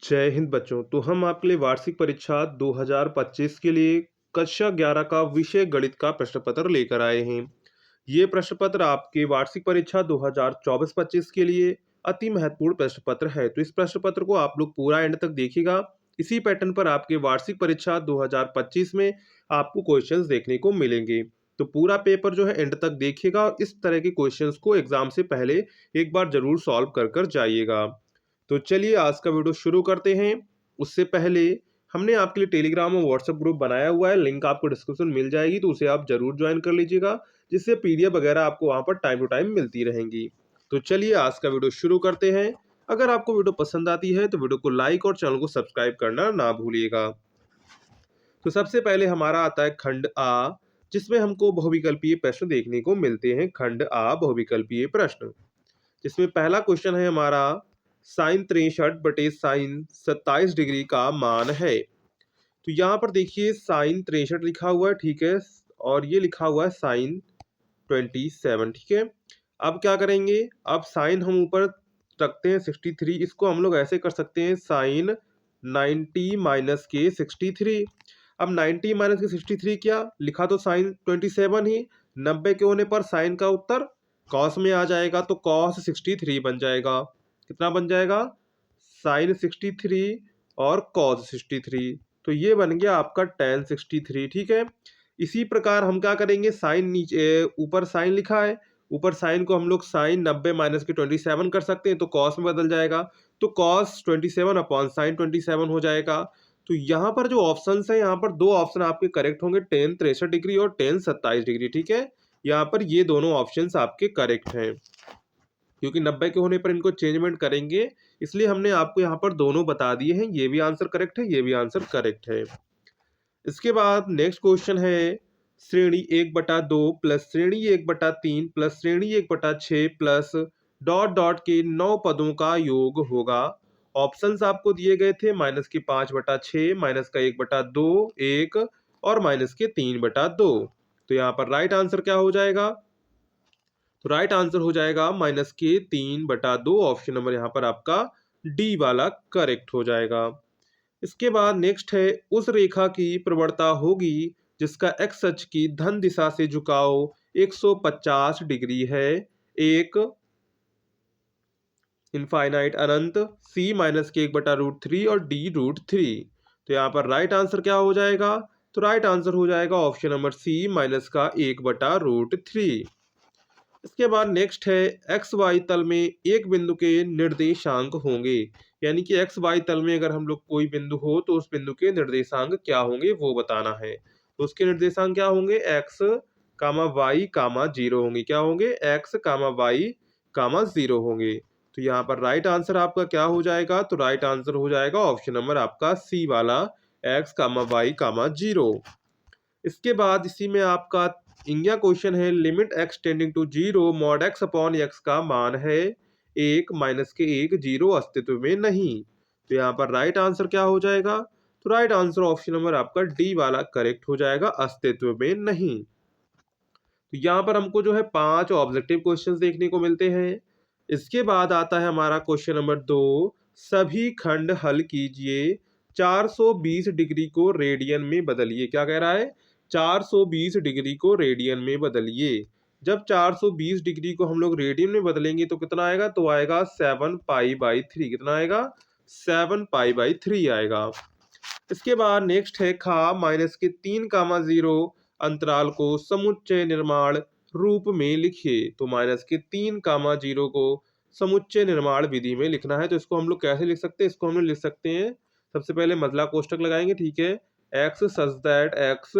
जय हिंद बच्चों। तो हम आपके लिए वार्षिक परीक्षा 2025 के लिए कक्षा 11 का विषय गणित का प्रश्न पत्र लेकर आए हैं। ये प्रश्न पत्र आपके वार्षिक परीक्षा 2024-25 के लिए अति महत्वपूर्ण प्रश्न पत्र है। तो इस प्रश्न पत्र को आप लोग पूरा एंड तक देखिएगा। इसी पैटर्न पर आपके वार्षिक परीक्षा 2025 में आपको क्वेश्चंस देखने को मिलेंगे। तो पूरा पेपर जो है एंड तक देखिएगा और इस तरह के क्वेश्चंस को एग्जाम से पहले एक बार जरूर सॉल्व कर कर जाइएगा। तो चलिए आज का वीडियो शुरू करते हैं। उससे पहले हमने आपके लिए टेलीग्राम और व्हाट्सएप ग्रुप बनाया हुआ है, लिंक आपको डिस्क्रिप्शन मिल जाएगी, तो उसे आप जरूर ज्वाइन कर लीजिएगा, जिससे पीडीएफ वगैरह आपको वहां पर टाइम टू टाइम मिलती रहेंगी। तो चलिए आज का वीडियो शुरू करते हैं। अगर आपको वीडियो पसंद आती है तो वीडियो को लाइक और चैनल को सब्सक्राइब करना ना भूलिएगा। तो सबसे पहले हमारा आता है खंड आ, जिसमें हमको बहुविकल्पीय प्रश्न देखने को मिलते हैं। खंड आ बहुविकल्पीय प्रश्न, जिसमें पहला क्वेश्चन है हमारा साइन 63 बटे साइन 27 डिग्री का मान है। तो यहाँ पर देखिए साइन 63 लिखा हुआ है, ठीक है, और ये लिखा हुआ है साइन 27, ठीक है। अब क्या करेंगे, अब साइन हम ऊपर रखते हैं 63, इसको हम लोग ऐसे कर सकते हैं साइन 90 माइनस के 63। अब 90 माइनस के 63 क्या लिखा, तो साइन 27 ही, 90 के होने पर साइन का उत्तर कॉस में आ जाएगा, तो कॉस 63 बन जाएगा। कितना बन जाएगा, साइन 63 और कॉस 63। तो ये बन गया आपका tan 63, ठीक है। इसी प्रकार हम क्या करेंगे, साइन नीचे ऊपर साइन लिखा है, ऊपर साइन को हम लोग साइन 90 माइनस के 27 कर सकते हैं, तो कॉस में बदल जाएगा, तो कॉस 27 अपॉन साइन 27 हो जाएगा। तो यहाँ पर जो ऑप्शन है, यहाँ पर दो ऑप्शन आपके करेक्ट होंगे, tan 63 डिग्री और tan 27 डिग्री, ठीक है। यहाँ पर ये दोनों ऑप्शन आपके करेक्ट हैं, क्योंकि 90 के होने पर इनको चेंजमेंट करेंगे, इसलिए हमने आपको यहाँ पर दोनों बता दिए हैं। ये भी आंसर करेक्ट है, ये भी आंसर करेक्ट है। इसके बाद नेक्स्ट क्वेश्चन है श्रेणी 1/2 प्लस श्रेणी 1/3 प्लस श्रेणी 1/6 प्लस डॉट डॉट के 9 पदों का योग होगा। ऑप्शंस आपको दिए गए थे माइनस के 5/6, माइनस का 1/2, 1 और माइनस के 3/2। तो यहाँ पर राइट आंसर क्या हो जाएगा, तो राइट आंसर हो जाएगा माइनस के 3/2। ऑप्शन नंबर यहाँ पर आपका डी वाला करेक्ट हो जाएगा। इसके बाद नेक्स्ट है उस रेखा की प्रवणता होगी जिसका एक्स अक्ष की धन दिशा से झुकाव 150 डिग्री है। एक इनफाइनाइट अनंत, सी माइनस के 1/√3 और डी √3। तो यहाँ पर राइट आंसर क्या हो जाएगा, तो राइट आंसर हो जाएगा ऑप्शन नंबर सी माइनस का 1/√3। इसके बाद नेक्स्ट है एक्स वाई तल में एक बिंदु के निर्देशांक होंगे, यानी कि एक्स वाई तल में अगर हम लोग कोई बिंदु हो तो उस बिंदु के निर्देशांक क्या होंगे वो बताना है। तो उसके निर्देशांक क्या होंगे, एक्स कामा वाई कामा 0 होंगे। क्या होंगे, एक्स कामा वाई कामा 0 होंगे। तो यहाँ पर राइट आंसर आपका क्या हो जाएगा, तो राइट आंसर हो जाएगा ऑप्शन नंबर आपका सी वाला, एक्स कामा वाई कामा 0। इसके बाद इसी में आपका इंडिया क्वेश्चन है limit x tending to 0 mod x upon x का मान है 1 माइनस के 1, 0 अस्तित्व में नहीं। तो यहाँ पर राइट आंसर क्या हो जाएगा, तो राइट आंसर ऑप्शन नंबर आपका डी वाला करेक्ट हो जाएगा, अस्तित्व में नहीं। तो यहाँ पर हमको जो है 5 ऑब्जेक्टिव क्वेश्चंस देखने को मिलते हैं। इसके बाद आता है हमारा क्वेश्चन नंबर 2, सभी खंड हल कीजिए, 420 डिग्री को रेडियन में बदलिए। क्या कह रहा है, 420 डिग्री को रेडियन में बदलिए। जब 420 डिग्री को हम लोग रेडियन में बदलेंगे तो कितना आएगा, तो आएगा 7π/3। कितना आएगा, 7π/3 आएगा। इसके बाद नेक्स्ट है खा माइनस के 3, 0 अंतराल को समुच्चय निर्माण रूप में लिखिए। तो माइनस के 3, 0 को समुच्चय निर्माण विधि में लिखना है। तो इसको हम लोग कैसे लिख सकते हैं, इसको हम लोग लिख सकते हैं, सबसे पहले मध्ला कोष्ठक लगाएंगे, ठीक है। X such that x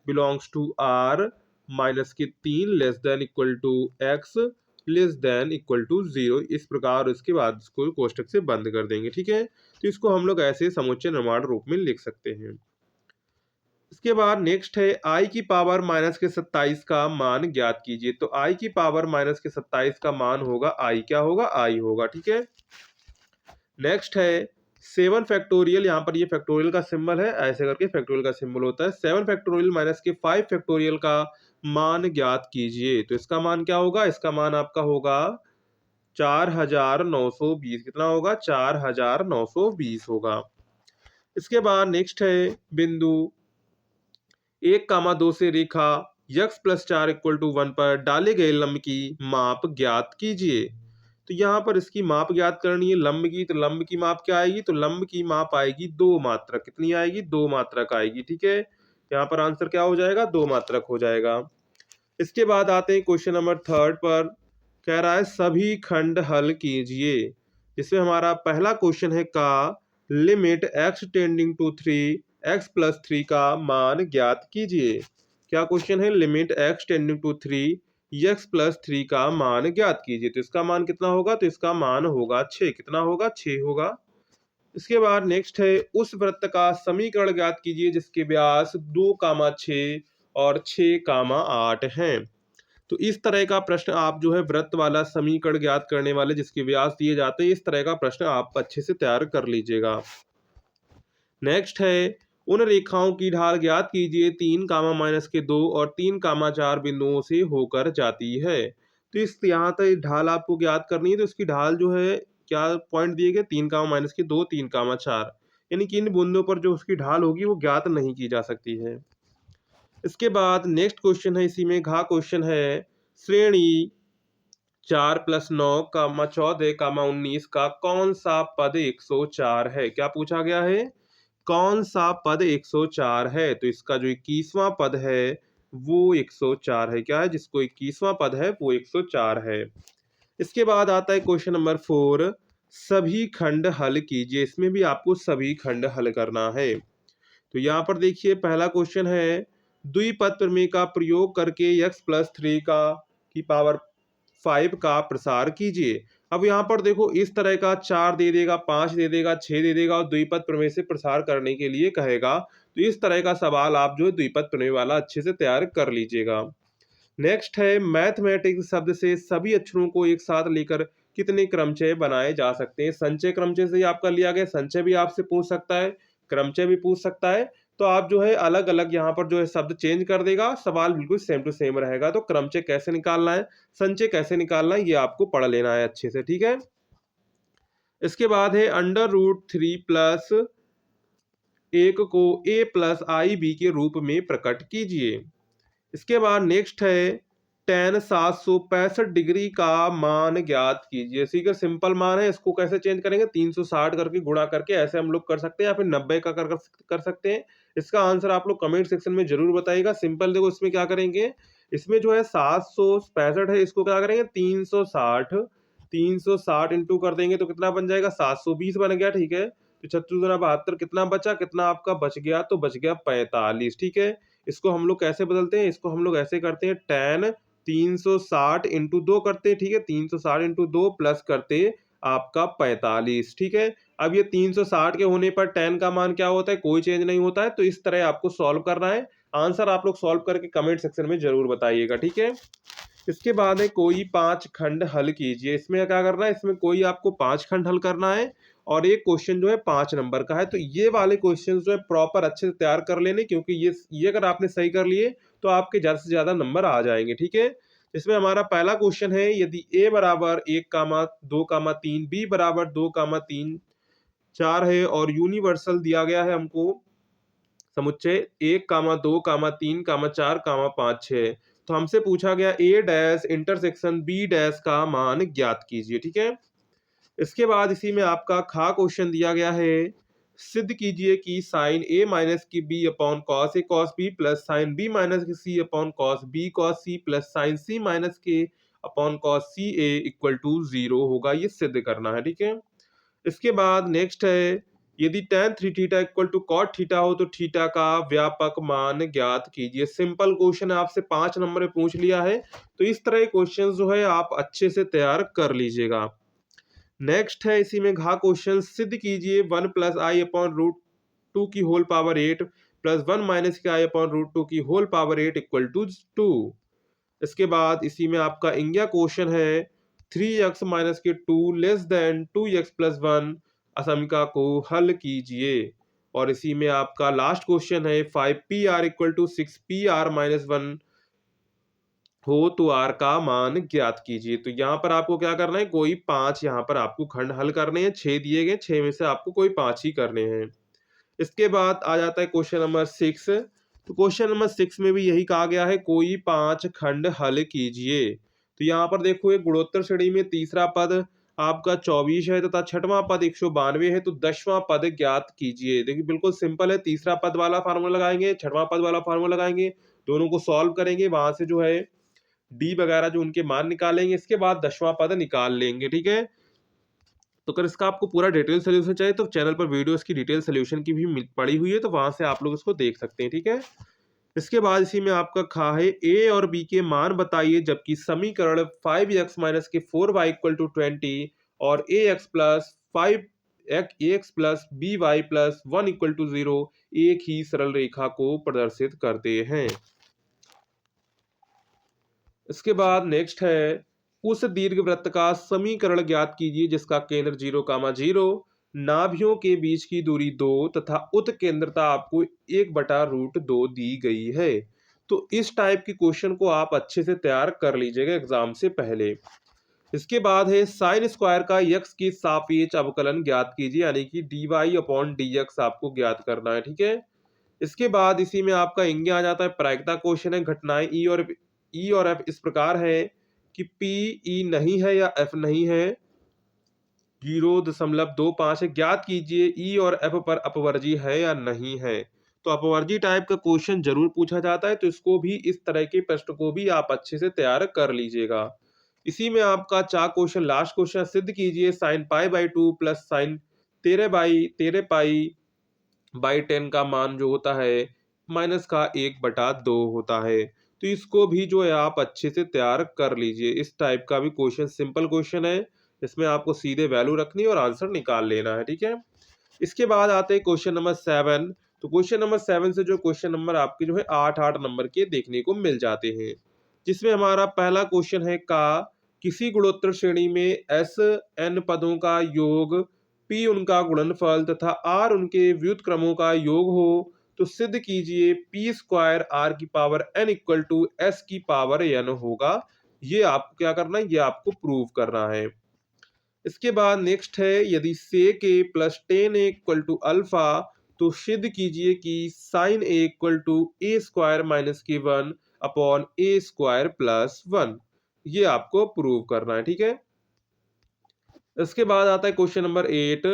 belongs to R minus के 3 less than equal to x less than equal to 0, इस प्रकार इसके बाद इसको कोष्ठक से बंद कर देंगे, ठीक है। तो इसको हम लोग ऐसे समुच्चय निर्माण रूप में लिख सकते हैं। इसके बाद नेक्स्ट है आई की पावर माइनस के 27 का मान ज्ञात कीजिए। तो आई की पावर माइनस के 27 का मान होगा आई, क्या होगा, आई होगा, ठीक है। नेक्स्ट है 7 फैक्टोरियल, यहाँ पर ये फैक्टोरियल का सिंबल है, ऐसे करके फैक्टोरियल का सिंबल होता है। 7 फैक्टोरियल माइनस के 5 फैक्टोरियल का मान ज्ञात कीजिए। तो इसका मान क्या होगा, इसका मान आपका होगा 4920 कितना होगा? 4920 होगा। इसके बाद नेक्स्ट है बिंदु 1, 2 से रेखा x+4 = 1 पर डाले गए लंब की माप ज्ञात कीजिए। तो यहाँ पर इसकी माप ज्ञात करनी है लंब की, तो लंब की माप क्या आएगी? तो लंब की माप आएगी 2 मात्रक। कितनी आएगी? 2 मात्रक आएगी। ठीक है, यहाँ पर आंसर क्या हो जाएगा? 2 मात्रक हो जाएगा। इसके बाद आते हैं क्वेश्चन नंबर 3 पर। कह रहा है सभी खंड हल कीजिए। इसमें हमारा पहला क्वेश्चन है का limit x tending to 3 x+3 का मान ज्ञात कीजिए। क्या क्वेश्चन है? Limit x tending to 3 x+3 का मान ज्ञात कीजिए। तो इसका मान कितना होगा? तो इसका मान होगा 6। कितना होगा? 6 होगा। इसके बाद नेक्स्ट है उस वृत्त का समीकरण ज्ञात कीजिए जिसके व्यास 2, 6 और 6, 8 हैं। तो इस तरह का प्रश्न आप जो है वृत्त वाला समीकरण ज्ञात करने वाले जिसके व्यास दिए जाते हैं, इस तरह का प्रश्न आप अच्छे से तैयार कर लीजिएगा। नेक्स्ट है उन रेखाओं की ढाल ज्ञात कीजिए 3, -2 और 3, 4 बिंदुओं से होकर जाती है। तो इस यहाँ तक ढाल आपको ज्ञात करनी है, तो इसकी ढाल जो है क्या पॉइंट दिए गए? 3, -2 3, 4, यानी कि इन बिंदुओं पर जो उसकी ढाल होगी वो ज्ञात नहीं की जा सकती है। इसके बाद नेक्स्ट क्वेश्चन है, इसी में घा क्वेश्चन है श्रेणी 4+9, 14, 19 का कौन सा पद 104 है? क्या पूछा गया है? कौन सा पद 104 है? तो इसका जो 21वां पद है वो 104 है। क्या है? जिसको 21वां पद है वो 104 है। इसके बाद आता है क्वेश्चन नंबर 4 सभी खंड हल कीजिए। इसमें भी आपको सभी खंड हल करना है। तो यहाँ पर देखिए पहला क्वेश्चन है द्विपद प्रमेय का प्रयोग करके x+3 का की पावर 5 का प्रसार कीजिए। अब यहाँ पर देखो इस तरह का 4 दे देगा, 5 दे देगा, 6 दे देगा और द्विपद प्रमेय से प्रसार करने के लिए कहेगा। तो इस तरह का सवाल आप जो है द्विपद प्रमेय वाला अच्छे से तैयार कर लीजिएगा। नेक्स्ट है मैथमेटिक्स शब्द से सभी अक्षरों को एक साथ लेकर कितने क्रमचय बनाए जा सकते हैं? संचय क्रमचय से ही आपका लिया गया, संचय भी आपसे पूछ सकता है, क्रमचय भी पूछ सकता है। तो आप जो है अलग अलग यहाँ पर जो है शब्द चेंज कर देगा, सवाल बिल्कुल सेम टू सेम रहेगा। तो क्रमचय कैसे निकालना है, संचय कैसे निकालना है, ये आपको पढ़ लेना है अच्छे से। ठीक है, इसके बाद है √3+1 को a+ib के रूप में प्रकट कीजिए। इसके बाद नेक्स्ट है tan 765 डिग्री का मान ज्ञात कीजिए। इसी का सिंपल मान है, इसको कैसे चेंज करेंगे? 360 करके गुणा करके ऐसे हम लोग कर सकते हैं, या फिर 90 का कर सकते हैं। इसका आंसर आप लोग कमेंट सेक्शन में जरूर बताइएगा। सिंपल देखो इसमें क्या करेंगे, इसमें जो है 765 है, इसको क्या करेंगे? 360 इंटू कर देंगे तो कितना बन जाएगा? 720 बन गया। ठीक है, तो 36×72 कितना बचा? कितना आपका बच गया? तो बच गया 45। ठीक है, इसको हम लोग कैसे बदलते हैं? इसको हम लोग ऐसे करते हैं tan 360 इंटू 2 करते हैं। ठीक है, 360 इंटू 2 प्लस करते आपका 45। ठीक है, अब ये 360 के होने पर tan का मान क्या होता है? कोई चेंज नहीं होता है। तो इस तरह आपको सॉल्व करना है। आंसर आप लोग सॉल्व करके कमेंट सेक्शन में जरूर बताइएगा। ठीक है, इसके बाद है कोई 5 खंड हल कीजिए। इसमें क्या करना है? इसमें कोई आपको 5 खंड हल करना है और एक क्वेश्चन जो है 5 नंबर का है। तो ये वाले क्वेश्चन जो है प्रॉपर अच्छे से तैयार कर लेने, क्योंकि ये अगर आपने सही कर लिए तो आपके ज़्यादा से ज़्यादा नंबर आ जाएंगे। ठीक है, इसमें हमारा पहला क्वेश्चन है यदि a बराबर 1, 2, 3 b बराबर 2, 3, 4 है और यूनिवर्सल दिया गया है हमको समुच्चय 1, 2, 3, 4, 5, तो हमसे पूछा गया a dash intersection b dash का मान ज्ञात कीजिए। ठीक है, इसके बाद इसी में आपका खा क्वेश्चन दिया गया है सिद्ध कीजिए कि साइन a माइनस की b upon cos A cos b plus sine b minus की c upon cos b cos c plus sine c minus के upon cos c a equal to 0 होगा। ये सिद्ध करना है। ठीक है, इसके बाद नेक्स्ट है यदि tan 3 theta equal to cot theta हो तो थीटा का व्यापक मान ज्ञात कीजिए। सिंपल क्वेश्चन है, आपसे 5 नंबर में पूछ लिया है। तो इस तरह के क्वेश्चन जो है आप अच्छे से तैयार कर लीजिएगा। नेक्स्ट है इसी में घा क्वेश्चन सिद्ध कीजिए 1+i/√2 की होल पावर 8 प्लस 1 माइनस के i/√2 की होल पावर 8 इक्वल टू 2। इसके बाद इसी में आपका इंगिया क्वेश्चन है 3x माइनस के 2 लेस देन 2x प्लस 1 असमीका को हल कीजिए। और इसी में आपका लास्ट क्वेश्चन है 5pr equal to 6pr minus 1 हो तो आर का मान ज्ञात कीजिए। तो यहाँ पर आपको क्या करना है, कोई 5 यहाँ पर आपको खंड हल करने हैं। 6 दिए गए, 6 में से आपको कोई 5 ही करने हैं। इसके बाद आ जाता है क्वेश्चन नंबर 6। तो क्वेश्चन नंबर 6 में भी यही कहा गया है, कोई 5 खंड हल कीजिए। तो यहाँ पर देखो, एक गुणोत्तर श्रेणी में तीसरा पद आपका 24 है तथा छठवां पद 192 है, तो 10वां पद ज्ञात कीजिए। देखिए बिल्कुल सिंपल है, तीसरा पद वाला फार्मूला लगाएंगे, छठवां पद वाला फार्मूला लगाएंगे, दोनों को सॉल्व करेंगे, वहां से जो है डी वगैरह जो उनके मान निकालेंगे, इसके बाद 10वां पद निकाल लेंगे। ठीक है, तो अगर इसका आपको पूरा डिटेल सोल्यूशन चाहिए तो चैनल पर वीडियो इसकी डिटेल सोल्यूशन की भी पड़ी हुई है, तो वहां से आप लोग इसको देख सकते हैं। ठीक है, इसके बाद इसी में आपका खा है, ए और बी के मान बताइए जबकि समीकरण 5x माइनस के 4y इक्वल टू 20 और ax plus 5x plus B Y plus 1 equal to 0 एक ही सरल रेखा को प्रदर्शित करते हैं। इसके बाद नेक्स्ट है, उस दीर्घवृत्त का समीकरण ज्ञात कीजिए जिसका केंद्र 0, 0, नाभियों के बीच की दूरी 2 तथा उत्केंद्रता आपको 1/√2 दी गई है। तो इस टाइप के क्वेश्चन को आप अच्छे से तैयार कर लीजिएगा एग्जाम से पहले। इसके बाद है, साइन स्क्वायर का x के सापेक्ष अवकलन ज्ञात कीजिए, यानी कि dy/dx आपको ज्ञात करना है। ठीक है, इसके बाद इसी में आपका इंगे आ जाता है, प्रायिकता क्वेश्चन है। घटनाएं ई और एफ इस प्रकार है कि पी ई नहीं है या एफ नहीं है, 0.25 है। ज्ञात कीजिए ई और एफ पर अपवर्जी है या नहीं है। तो अपवर्जी टाइप का क्वेश्चन जरूर पूछा जाता है, तो इसको भी, इस तरह के प्रश्न को भी आप अच्छे से तैयार कर लीजिएगा। इसी में आपका 4 क्वेश्चन, लास्ट क्वेश्चन, सिद्ध कीजिए साइन π/2 प्लस साइन 13π/10 का मान जो होता है माइनस का 1/2 होता है। तो इसको भी जो है आप अच्छे से तैयार कर लीजिए। इस टाइप का भी क्वेश्चन सिंपल क्वेश्चन है, इसमें आपको सीधे वैल्यू रखनी है और आंसर निकाल लेना है। ठीक है, इसके बाद आते हैं क्वेश्चन नंबर 7। तो क्वेश्चन नंबर 7 से जो क्वेश्चन नंबर आपके जो है 8 नंबर के देखने को मिल जाते हैं, जिसमें हमारा पहला क्वेश्चन है का, किसी गुणोत्तर श्रेणी में एस एन पदों का योग, पी उनका गुणनफल तथा आर उनके व्युत्क्रमों का योग हो तो सिद्ध कीजिए पी स्क्वायर आर की power N equal to S की पावर एन होगा। ये आपको क्या करना है, ये आपको प्रूव करना है। इसके बाद नेक्स्ट है, यदि sec A plus tan A equal to alpha तो सिद्ध कीजिए कि sine A equal to A square minus के 1 अपॉन ए स्क्वायर प्लस 1। ये आपको प्रूव करना है। ठीक है, इसके बाद आता है क्वेश्चन नंबर 8।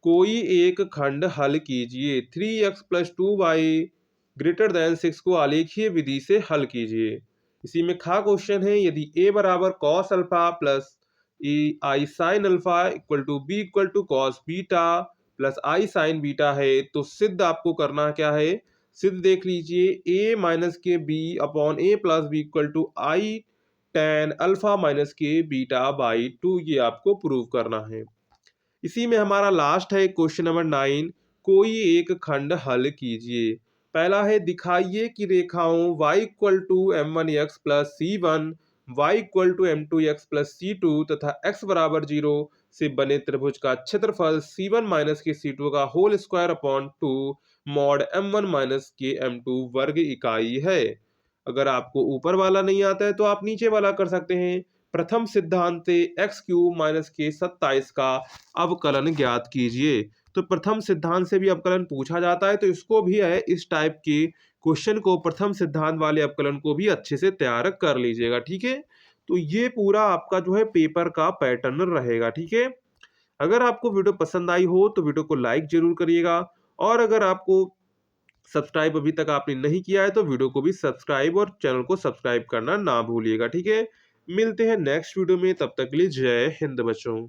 कोई एक खंड हल कीजिए, 3x plus 2y greater than 6 को आलेखीय विधि से हल कीजिए। इसी में खा क्वेश्चन है, यदि a बराबर cos alpha plus i sine alpha equal to B equal to cos beta plus i sine beta है तो सिद्ध आपको करना क्या है, सिद्ध देख लीजिए, a माइनस के b upon a plus B equal to i tan alpha minus के बीटा/2, ये आपको प्रूव करना है। इसी में हमारा लास्ट है क्वेश्चन नंबर 9। कोई एक खंड हल कीजिए। पहला है, दिखाइए कि रेखाओं y equal to m1x plus c1, y equal to m2x plus c2 तथा x बराबर 0 से बने त्रिभुज का क्षेत्रफल c1 माइनस के c2 का whole square upon 2 mod m1 minus के m2 वर्ग इकाई है। अगर आपको ऊपर वाला नहीं आता है तो आप नीचे वाला कर सकते हैं। प्रथम सिद्धांत से x³ माइनस के 27 का अवकलन ज्ञात कीजिए। तो प्रथम सिद्धांत से भी अवकलन पूछा जाता है, तो इसको भी है, इस टाइप के क्वेश्चन को, प्रथम सिद्धांत वाले अवकलन को भी अच्छे से तैयार कर लीजिएगा। ठीक है, तो ये पूरा आपका जो है पेपर का पैटर्न रहेगा। ठीक है, अगर आपको वीडियो पसंद आई हो तो वीडियो को लाइक जरूर करिएगा, और अगर आपको सब्सक्राइब अभी तक आपने नहीं किया है तो वीडियो को भी सब्सक्राइब और चैनल को सब्सक्राइब करना ना भूलिएगा। ठीक है, मिलते हैं नेक्स्ट वीडियो में, तब तक के लिए जय हिंद बच्चों।